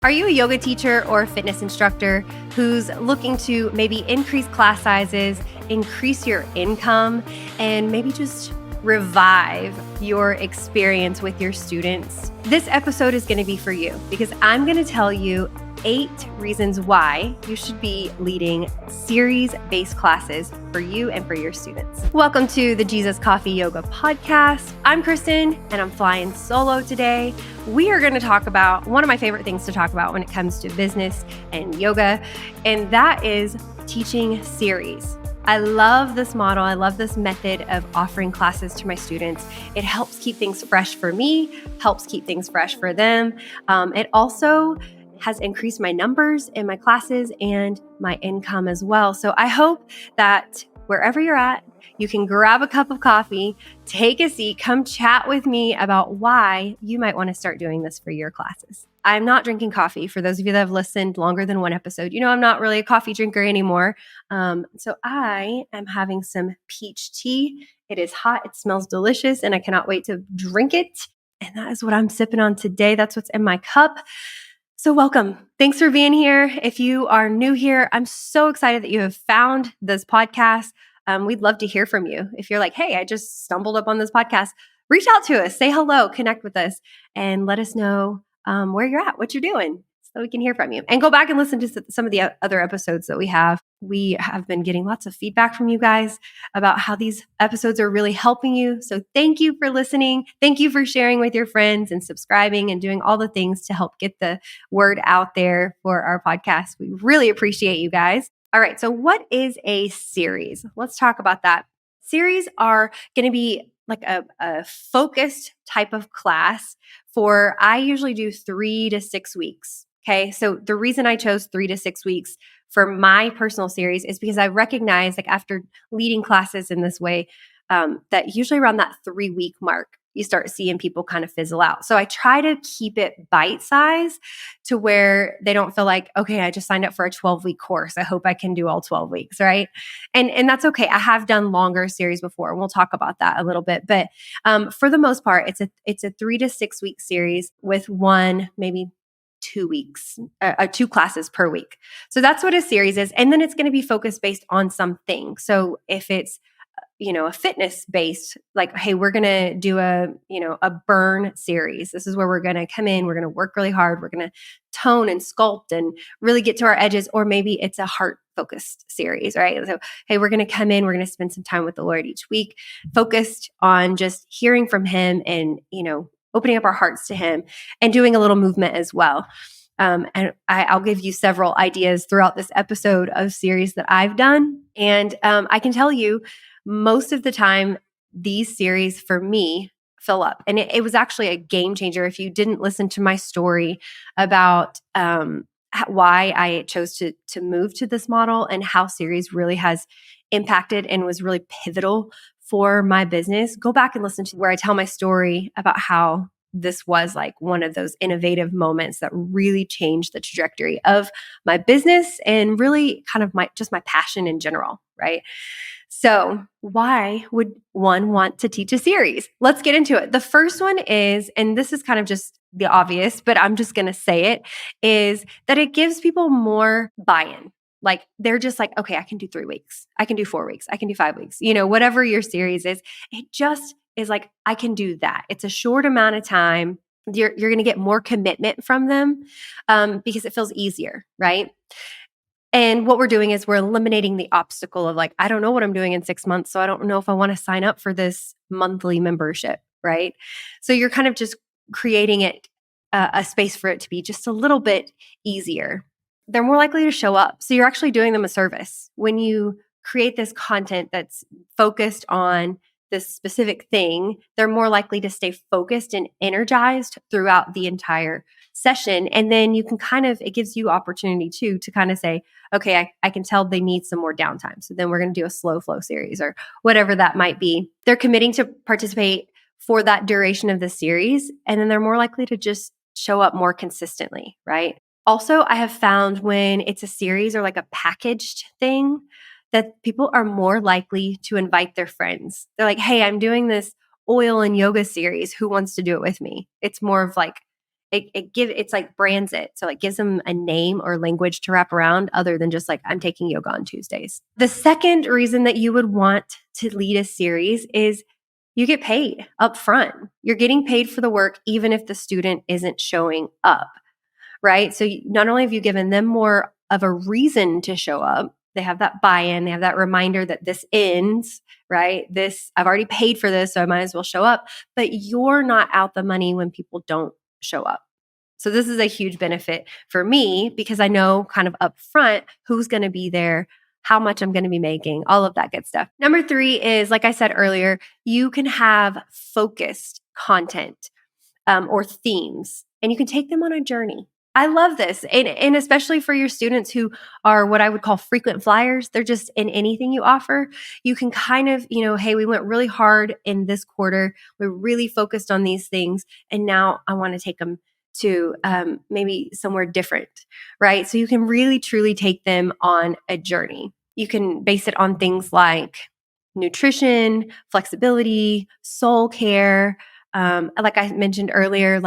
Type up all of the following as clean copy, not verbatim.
Are you a yoga teacher or a fitness instructor who's looking to maybe increase class sizes, increase your income, and maybe just revive your experience with your students? This episode is going to be for you because I'm going to tell you 8 reasons why you should be leading series-based classes for you and for your students. Welcome to the Jesus Coffee Yoga Podcast. I'm Kristen and I'm flying solo today. We are going to talk about one of my favorite things to talk about when it comes to business and yoga, and that is teaching series. I love this model. I love this method of offering classes to my students. It helps keep things fresh for me, helps keep things fresh for them. It also has increased my numbers in my classes and my income as well. So I hope that wherever you're at, you can grab a cup of coffee, take a seat, come chat with me about why you might want to start doing this for your classes. I'm not drinking coffee. For those of you that have listened longer than one episode, you know I'm not really a coffee drinker anymore. So I am having some peach tea. It is hot. It smells delicious, and I cannot wait to drink it. And that is what I'm sipping on today. That's what's in my cup. So welcome. Thanks for being here. If you are new here, I'm so excited that you have found this podcast. We'd love to hear from you. If you're like, hey, I just stumbled up on this podcast, reach out to us, say hello, connect with us, and let us know where you're at, what you're doing, so we can hear from you. And go back and listen to some of the other episodes that we have. We have been getting lots of feedback from you guys about how these episodes are really helping you. So thank you for listening. Thank you for sharing with your friends and subscribing and doing all the things to help get the word out there for our podcast. We really appreciate you guys. All right. So what is a series? Let's talk about that. Series are going to be like a focused type of class I usually do 3 to 6 weeks. Okay. So the reason I chose 3 to 6 weeks for my personal series is because I recognize, like, after leading classes in this way, that usually around that 3-week mark, you start seeing people kind of fizzle out. So I try to keep it bite size to where they don't feel like, okay, I just signed up for a 12-week course. I hope I can do all 12 weeks. Right. And that's okay. I have done longer series before, and we'll talk about that a little bit. But for the most part, it's a 3 to 6 week series with one, maybe 2 weeks, 2 classes per week. So that's what a series is. And then it's going to be focused based on something. So if it's a fitness based, like, hey, we're going to do a burn series. This is where we're going to come in. We're going to work really hard. We're going to tone and sculpt and really get to our edges. Or maybe it's a heart focused series, right? So, hey, we're going to come in. We're going to spend some time with the Lord each week, focused on just hearing from him and, opening up our hearts to him and doing a little movement as well. And I'll give you several ideas throughout this episode of series that I've done. And I can tell you, most of the time, these series for me fill up. And it was actually a game changer. If you didn't listen to my story about why I chose to move to this model and how series really has impacted and was really pivotal for my business, go back and listen to where I tell my story about how this was like one of those innovative moments that really changed the trajectory of my business and really kind of my passion in general, right? So why would one want to teach a series? Let's get into it. The first one is, and this is kind of just the obvious, but I'm just going to say it, is that it gives people more buy-in. Like, they're just like, okay, I can do 3 weeks. I can do 4 weeks. I can do 5 weeks. Whatever your series is, it just is like, I can do that. It's a short amount of time. You're going to get more commitment from them because it feels easier, right? And what we're doing is we're eliminating the obstacle of, like, I don't know what I'm doing in 6 months, so I don't know if I want to sign up for this monthly membership, right? So you're kind of just creating it a space for it to be just a little bit easier. They're more likely to show up. So you're actually doing them a service. When you create this content that's focused on this specific thing, they're more likely to stay focused and energized throughout the entire session. And then you can it gives you opportunity too to kind of say, okay, I can tell they need some more downtime. So then we're going to do a slow flow series or whatever that might be. They're committing to participate for that duration of the series. And then they're more likely to just show up more consistently, right? Also, I have found when it's a series or like a packaged thing, that people are more likely to invite their friends. They're like, hey, I'm doing this oil and yoga series. Who wants to do it with me? It's more of like, it's like brands it. So it gives them a name or language to wrap around other than just like, I'm taking yoga on Tuesdays. The second reason that you would want to lead a series is you get paid up front. You're getting paid for the work, even if the student isn't showing up, right? So not only have you given them more of a reason to show up, they have that buy-in, they have that reminder that this ends, right? I've already paid for this, so I might as well show up, but you're not out the money when people don't show up. So this is a huge benefit for me because I know kind of upfront who's going to be there, how much I'm going to be making, all of that good stuff. Number 3 is, like I said earlier, you can have focused content or themes, and you can take them on a journey. I love this. And especially for your students who are what I would call frequent flyers, they're just in anything you offer. You can kind of, hey, we went really hard in this quarter. We're really focused on these things. And now I want to take them to maybe somewhere different, right? So you can really, truly take them on a journey. You can base it on things like nutrition, flexibility, soul care. Like I mentioned earlier,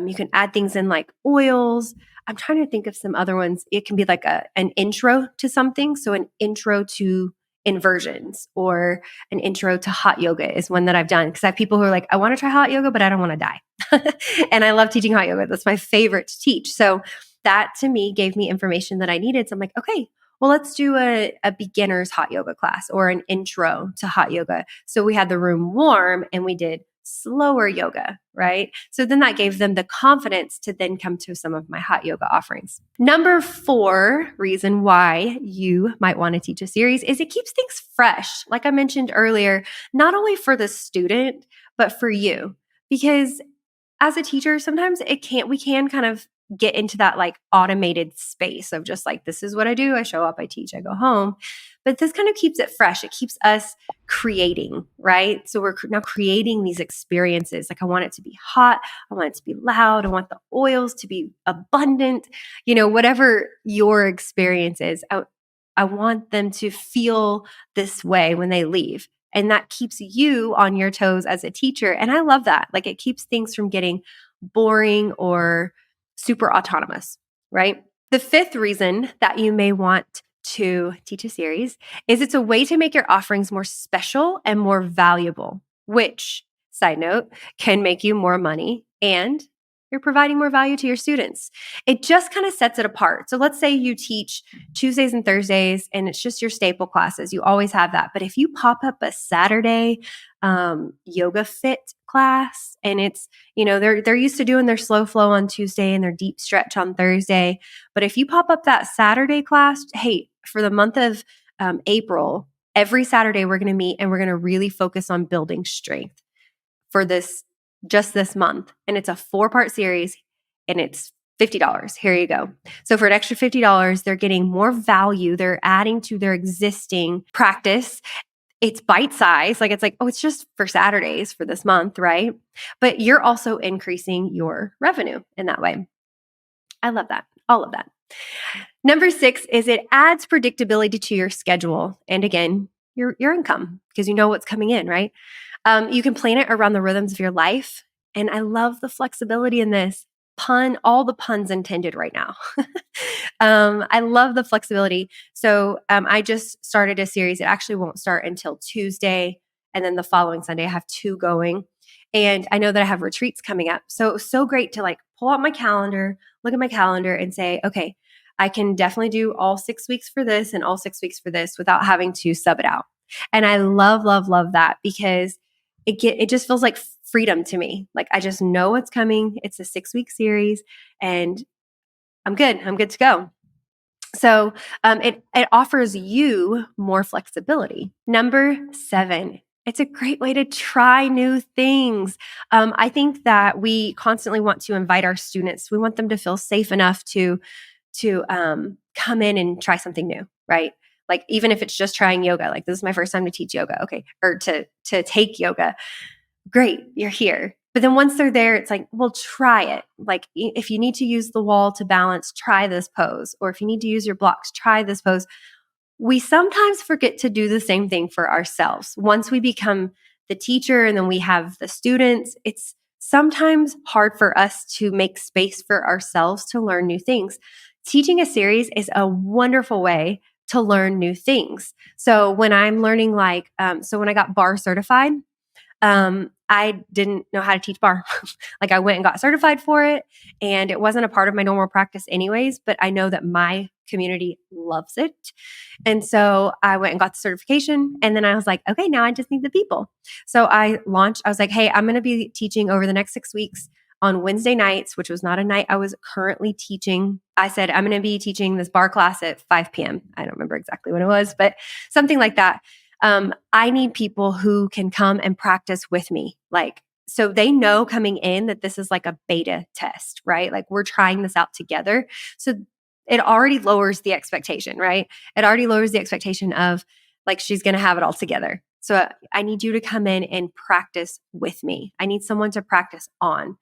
you can add things in like oils. I'm trying to think of some other ones. It can be like an intro to something. So an intro to inversions or an intro to hot yoga is one that I've done because I have people who are like, I want to try hot yoga, but I don't want to die. And I love teaching hot yoga. That's my favorite to teach. So that to me gave me information that I needed. So I'm like, okay, well, let's do a beginner's hot yoga class or an intro to hot yoga. So we had the room warm and we did slower yoga, right? So then that gave them the confidence to then come to some of my hot yoga offerings. Number 4 reason why you might want to teach a series is it keeps things fresh. Like I mentioned earlier, not only for the student, but for you. Because as a teacher, sometimes we can kind of get into that like automated space of just like, this is what I do. I show up, I teach, I go home. But this kind of keeps it fresh. It keeps us creating, right? So we're now creating these experiences. Like I want it to be hot. I want it to be loud. I want the oils to be abundant. Whatever your experience is, I want them to feel this way when they leave. And that keeps you on your toes as a teacher. And I love that. Like it keeps things from getting boring or super autonomous, right? The 5th reason that you may want to teach a series is it's a way to make your offerings more special and more valuable, which, side note, can make you more money and you're providing more value to your students. It just kind of sets it apart. So let's say you teach Tuesdays and Thursdays and it's just your staple classes. You always have that. But if you pop up a Saturday yoga fit class and it's, they're used to doing their slow flow on Tuesday and their deep stretch on Thursday. But if you pop up that Saturday class, hey, for the month of April, every Saturday we're going to meet and we're going to really focus on building strength for just this month. And it's a 4-part series and it's $50. Here you go. So for an extra $50, they're getting more value. They're adding to their existing practice. It's bite size. Like it's like, oh, it's just for Saturdays for this month, right? But you're also increasing your revenue in that way. I love that. All of that. Number 6 is it adds predictability to your schedule. And again, your income because you know what's coming in, right? You can plan it around the rhythms of your life. And I love the flexibility in this. All the puns intended right now. I love the flexibility. So I just started a series. It actually won't start until Tuesday. And then the following Sunday, I have 2 going. And I know that I have retreats coming up. So it was so great to like pull out my calendar, look at my calendar and say, okay, I can definitely do all 6 weeks for this and all 6 weeks for this without having to sub it out. And I love, love, love that because it just feels like freedom to me. Like I just know what's coming. It's a 6-week series and I'm good. I'm good to go. So it offers you more flexibility. Number 7, it's a great way to try new things. I think that we constantly want to invite our students. We want them to feel safe enough to come in and try something new, right? Like even if it's just trying yoga, like this is my first time to teach yoga, okay, or to take yoga. Great, you're here. But then once they're there, it's like, well, try it. Like if you need to use the wall to balance, try this pose. Or if you need to use your blocks, try this pose. We sometimes forget to do the same thing for ourselves. Once we become the teacher and then we have the students, it's sometimes hard for us to make space for ourselves to learn new things. Teaching a series is a wonderful way to learn new things. So when I'm learning, so when I got bar certified, I didn't know how to teach bar. Like I went and got certified for it, and it wasn't a part of my normal practice anyways, but I know that my community loves it. And so I went and got the certification, and then I was like, okay, now I just need the people. So I was like, hey, I'm going to be teaching over the next 6 weeks on Wednesday nights, which was not a night I was currently teaching. I said, I'm going to be teaching this bar class at 5 p.m. I don't remember exactly when it was, but something like that. I need people who can come and practice with me. So they know coming in that this is like a beta test, right? Like we're trying this out together. So it already lowers the expectation, right? It already lowers the expectation of like she's going to have it all together. So I need you to come in and practice with me. I need someone to practice on.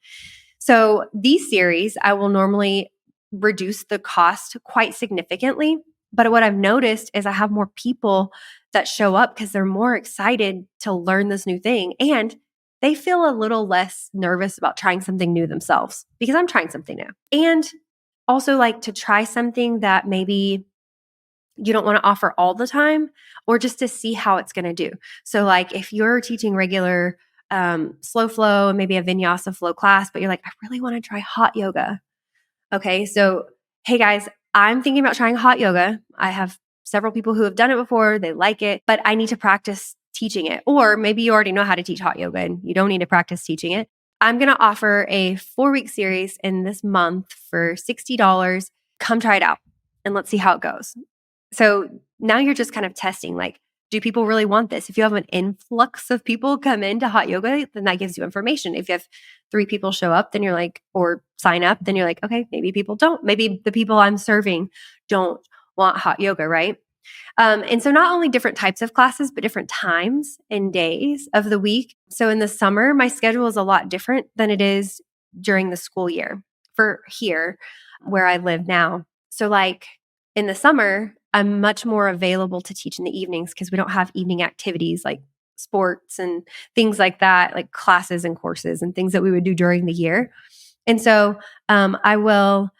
So these series, I will normally reduce the cost quite significantly. But what I've noticed is I have more people that show up because they're more excited to learn this new thing. And they feel a little less nervous about trying something new themselves because I'm trying something new. And also like to try something that maybe you don't want to offer all the time, or just to see how it's going to do. So like if you're teaching regular slow flow and maybe a vinyasa flow class, but you're like, I really want to try hot yoga. Okay, so hey guys, I'm thinking about trying hot yoga. I have several people who have done it before, they like it, but I need to practice teaching it. Or maybe you already know how to teach hot yoga and you don't need to practice teaching it. I'm going to offer a 4-week series in this month for $60. Come try it out and let's see how it goes. So now you're just kind of testing, like, do people really want this? If you have an influx of people come into hot yoga, then that gives you information. If you have 3 people show up, then you're like, or sign up, then you're like, okay, maybe people don't. Maybe the people I'm serving don't want hot yoga, right? And so not only different types of classes, but different times and days of the week. So in the summer, my schedule is a lot different than it is during the school year for here where I live now. So like in the summer, I'm much more available to teach in the evenings because we don't have evening activities like sports and things like that, like classes and courses and things that we would do during the year. And so I will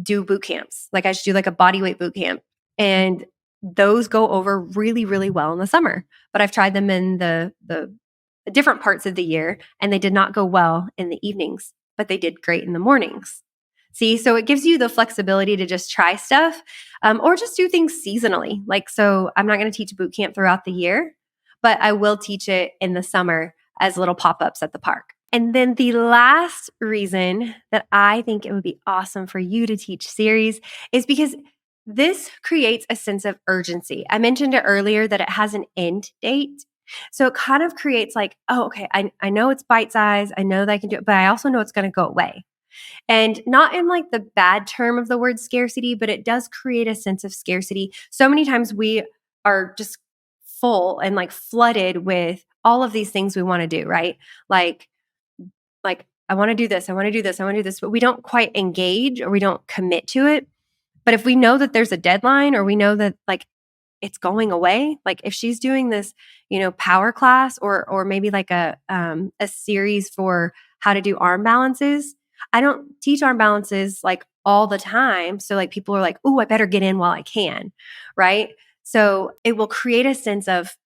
do boot camps. Like I should do like a body weight boot camp. And those go over really, really well in the summer. But I've tried them in the different parts of the year and they did not go well in the evenings, but they did great in the mornings. See, so it gives you the flexibility to just try stuff or just do things seasonally. Like, so I'm not going to teach boot camp throughout the year, but I will teach it in the summer as little pop-ups at the park. And then the last reason that I think it would be awesome for you to teach series is because this creates a sense of urgency. I mentioned it earlier that it has an end date. So it kind of creates like, oh, okay, I know it's bite size. I know that I can do it, but I also know it's going to go away. And not in like the bad term of the word scarcity, but it does create a sense of scarcity. So many times we are just full and like flooded with all of these things we want to do, right? Like I want to do this, I want to do this, I want to do this, but we don't quite engage or we don't commit to it. But if we know that there's a deadline or we know that like it's going away, like if she's doing this, power class or maybe like a series for how to do arm balances, I don't teach arm balances like all the time. So like people are like, "Oh, I better get in while I can." Right? So it will create a sense of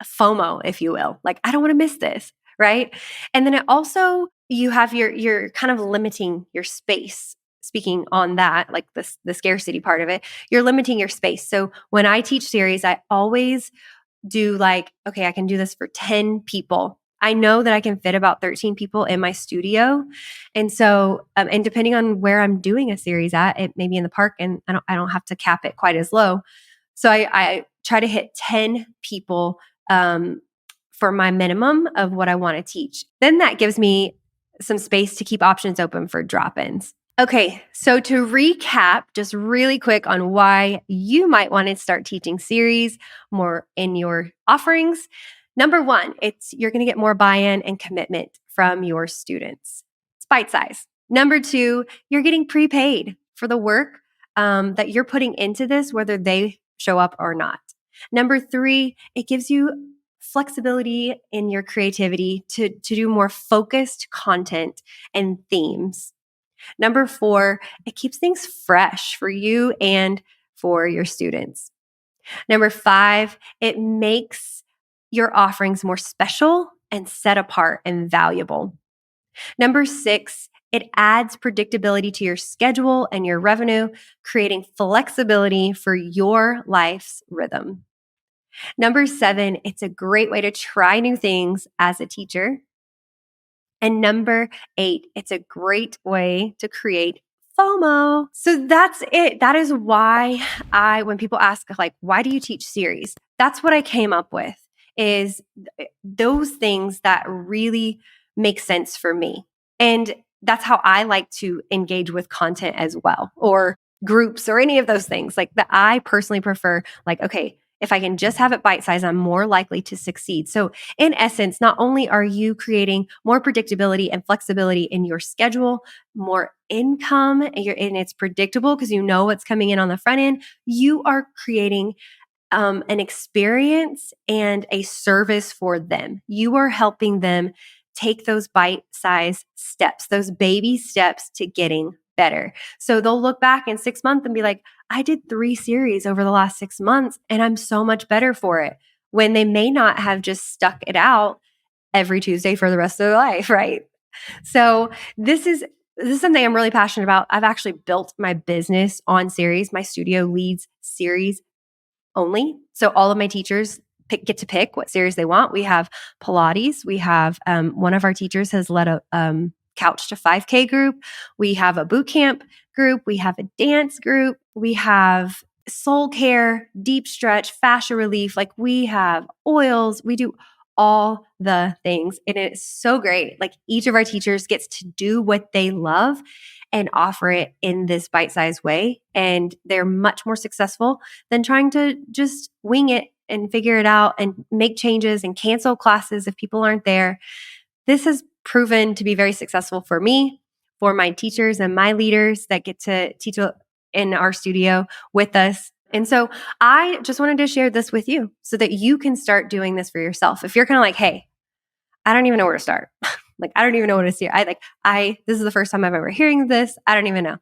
FOMO, if you will. Like I don't want to miss this, right? And then it also you have you're kind of limiting your space. Speaking on that, like the scarcity part of it, you're limiting your space. So when I teach series, I always do like, okay, I can do this for 10 people. I know that I can fit about 13 people in my studio. And so, and depending on where I'm doing a series at, it may be in the park and I don't have to cap it quite as low. So I try to hit 10 people for my minimum of what I want to teach. Then that gives me some space to keep options open for drop-ins. Okay, so to recap, just really quick on why you might want to start teaching series more in your offerings. Number one, you're going to get more buy-in and commitment from your students. It's bite size. Number two, you're getting prepaid for the work that you're putting into this, whether they show up or not. Number three, it gives you flexibility in your creativity to do more focused content and themes. Number 4, it keeps things fresh for you and for your students. Number 5, it makes your offerings more special and set apart and valuable. Number 6, it adds predictability to your schedule and your revenue, creating flexibility for your life's rhythm. Number 7, it's a great way to try new things as a teacher. And number 8, it's a great way to create FOMO. So that's it. That is why when people ask, like, why do you teach series? That's what I came up with, is those things that really make sense for me. And that's how I like to engage with content as well, or groups or any of those things. Like, that I personally prefer, like, okay, if I can just have it bite-sized, I'm more likely to succeed. So in essence, not only are you creating more predictability and flexibility in your schedule, more income, and it's predictable because you know what's coming in on the front end, you are creating an experience and a service for them. You are helping them take those bite-sized steps, those baby steps to getting better. So they'll look back in 6 months and be like, I did 3 series over the last 6 months and I'm so much better for it, when they may not have just stuck it out every Tuesday for the rest of their life, right? So this is something I'm really passionate about. I've actually built my business on series. My studio leads series only. So all of my teachers get to pick what series they want. We have Pilates. We have one of our teachers has led a couch to 5K group. We have a boot camp group. We have a dance group. We have soul care, deep stretch, fascia relief. Like, we have oils. We do all the things. And it's so great. Like, each of our teachers gets to do what they love and offer it in this bite-sized way. And they're much more successful than trying to just wing it and figure it out and make changes and cancel classes if people aren't there. This has proven to be very successful for me, for my teachers and my leaders that get to teach in our studio with us. And so I just wanted to share this with you so that you can start doing this for yourself. If you're kind of like, hey, I don't even know where to start. Like, I don't even know what to see. This is the first time I've ever hearing this. I don't even know.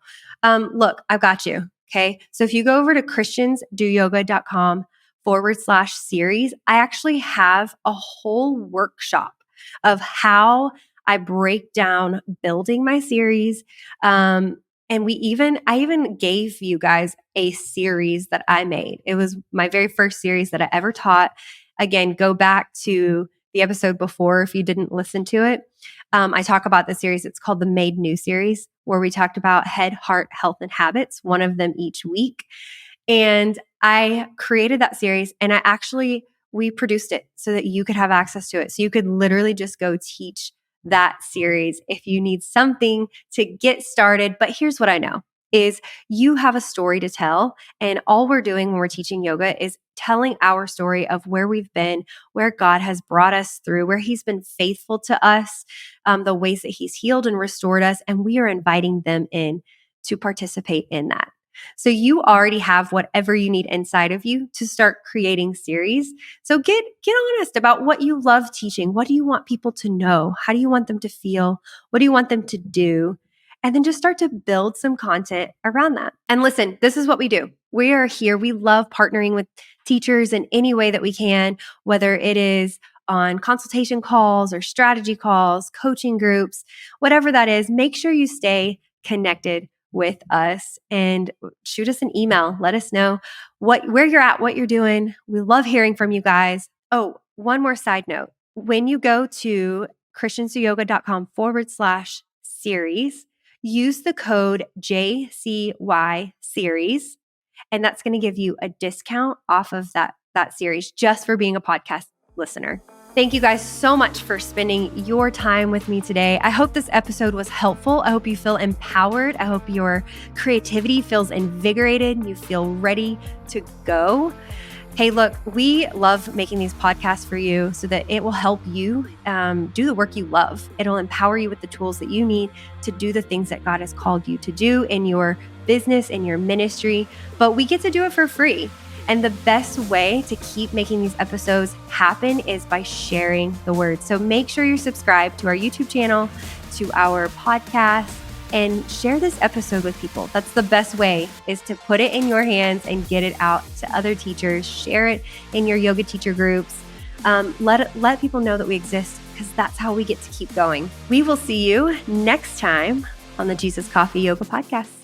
Look, I've got you. Okay. So if you go over to christiansdoyoga.com/series, I actually have a whole workshop of how I break down building my series. And I even gave you guys a series that I made. It was my very first series that I ever taught. Again, go back to the episode before if you didn't listen to it. I talk about the series. It's called the Made New series, where we talked about head, heart, health, and habits, one of them each week. And I created that series, and we produced it so that you could have access to it. So you could literally just go teach that series if you need something to get started. But here's what I know is you have a story to tell. And all we're doing when we're teaching yoga is telling our story of where we've been, where God has brought us through, where He's been faithful to us, the ways that He's healed and restored us. And we are inviting them in to participate in that. So you already have whatever you need inside of you to start creating series. So get honest about what you love teaching. What do you want people to know? How do you want them to feel? What do you want them to do? And then just start to build some content around that. And listen, this is what we do. We are here. We love partnering with teachers in any way that we can, whether it is on consultation calls or strategy calls, coaching groups, whatever that is. Make sure you stay connected with us and shoot us an email. Let us know where you're at, what you're doing. We love hearing from you guys. Oh, one more side note. When you go to christiansdoyoga.com/series, use the code JCY series, and that's going to give you a discount off of that series just for being a podcast listener. Thank you guys so much for spending your time with me today. I hope this episode was helpful. I hope you feel empowered. I hope your creativity feels invigorated. You feel ready to go. Hey, look, we love making these podcasts for you so that it will help you do the work you love. It'll empower you with the tools that you need to do the things that God has called you to do in your business, in your ministry. But we get to do it for free. And the best way to keep making these episodes happen is by sharing the word. So make sure you're subscribed to our YouTube channel, to our podcast, and share this episode with people. That's the best way, is to put it in your hands and get it out to other teachers. Share it in your yoga teacher groups. Let people know that we exist, because that's how we get to keep going. We will see you next time on the Jesus Coffee Yoga Podcast.